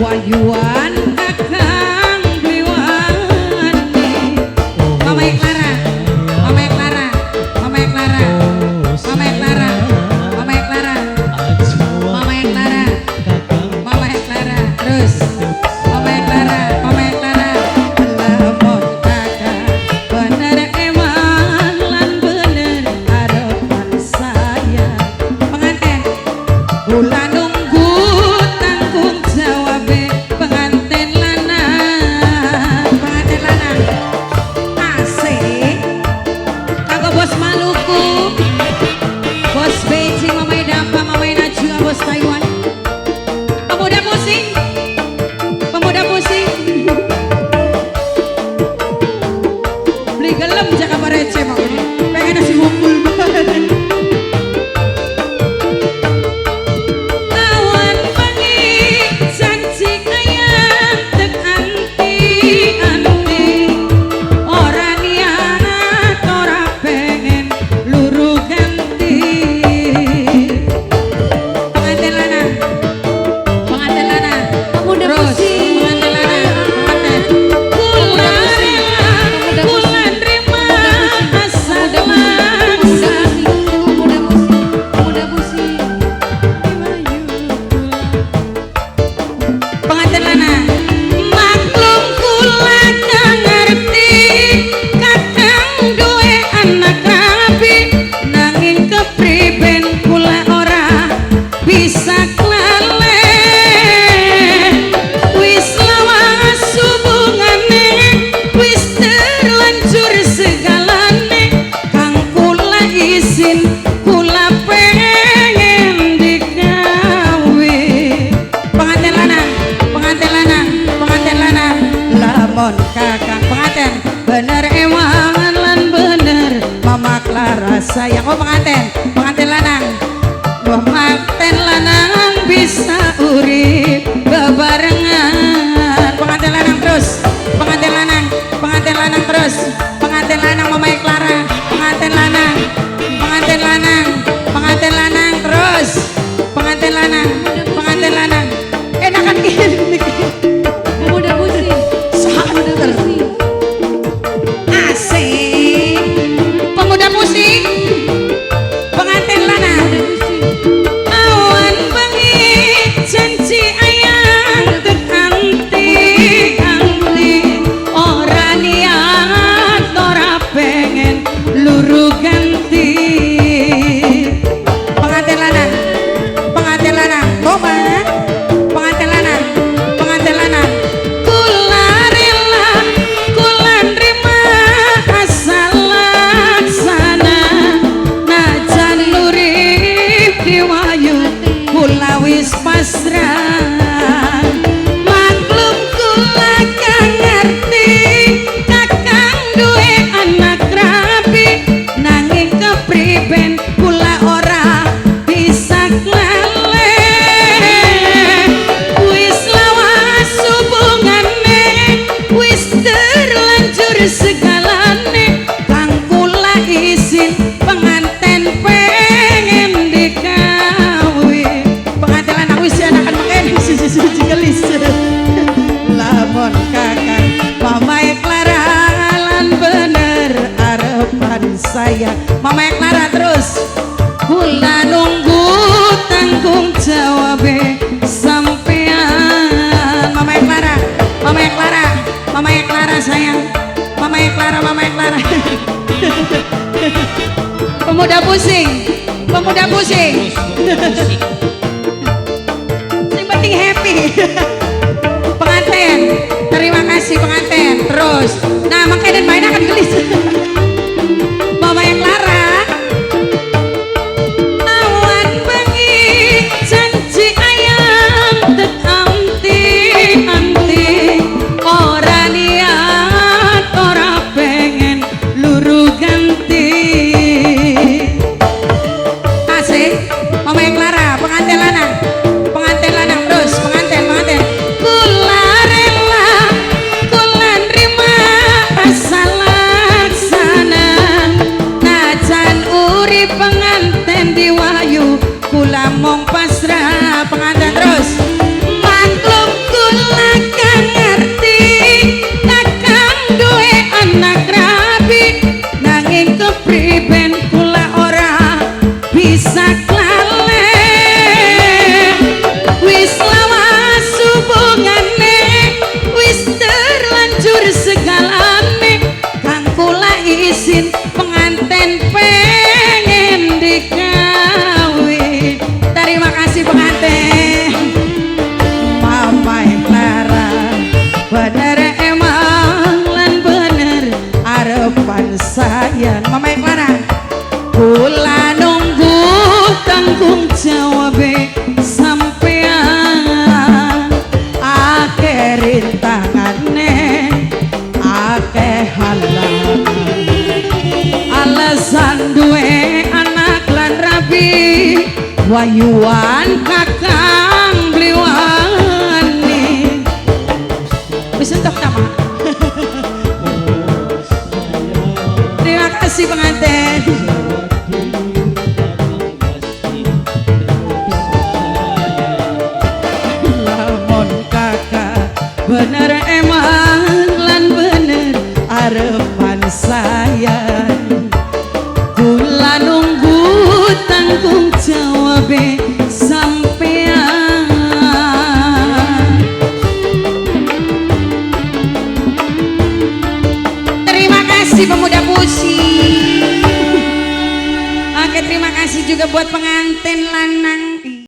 Wayuan kakang bliwani Mama Clara Mama Clara Mama Clara Mama Clara Mama Clara Mama Clara Mama Clara terus Mama Clara Mama Clara lamun kakak bener eman lan bener harapan saya pengantin bulan nunggu tanggung jawab pengantin lanang asik kagak bos Maluku bos Beijing Mamai Dampa Mamai Najwa bos Taiwan pemuda pusing beli gelem jaka barece mak pengen nasi ngumpul banget awan bengi janji kayang tek anti ora niat ora pengen luru ganti pengantin lanang Pemuda terus pusing. pengantin lanang kula rela kula nerima asal maksa Pemuda pusing. pengantin lanang maklum kula kang ngerti kadang duwe anak rapi nanging kepriben kula ora bisa klale wis lawas hubungane wis terlanjur segalane kang kula izin kula pengen digawe pengantin lanang lamun kakang pengantin bener ewangan lan bener Mama Clara sayang oh pengantin lanang bisa urip bebarengan pengantin lanang terus pengantin lanang terus pengantin lanang Mama Clara pengantin lanang terus pengantin lanang enakan gini Pemuda pusing. pemuda pusing asik pemuda pusing pengantin lanang awan bengi janji ayang tek anti ora niat ora pengen luru ganti pengantin lanang Mama pengantin lanang kula rela kula nerima asal laksana najan urip diwayu kula wis pasrah maklum kula kang ngerti kakang duwe anak rapi nanging kepriben kula ora bisa klale wis lawas hubungane wis terlanjur segalane kang kula izin pengantin pengen digawe pengantin lanang wis anakan makan siji gelis lamun kakang Mama Clara lan bener arepan saya Mama Clara terus kula nunggu tanggung jawab sampean Mama Clara sayang Mama Clara pemuda pusing yang penting happy pengantin terima kasih pengantin terus nah makanya dan main akan gelis Mama Clara awan bengi janji ayang tek anti ora niat ora pengen luru ganti asik Mama Clara pengantin lanang terus pengantin wayuan kakang bliwani bisa untuk nama. Terima kasih pengantin. Lamun kakak bener emang lan bener arepan saya, kula nunggu tanggung jawab sampean. Terima kasih pemuda Pusi. Oke, terima kasih juga buat pengantin lanang.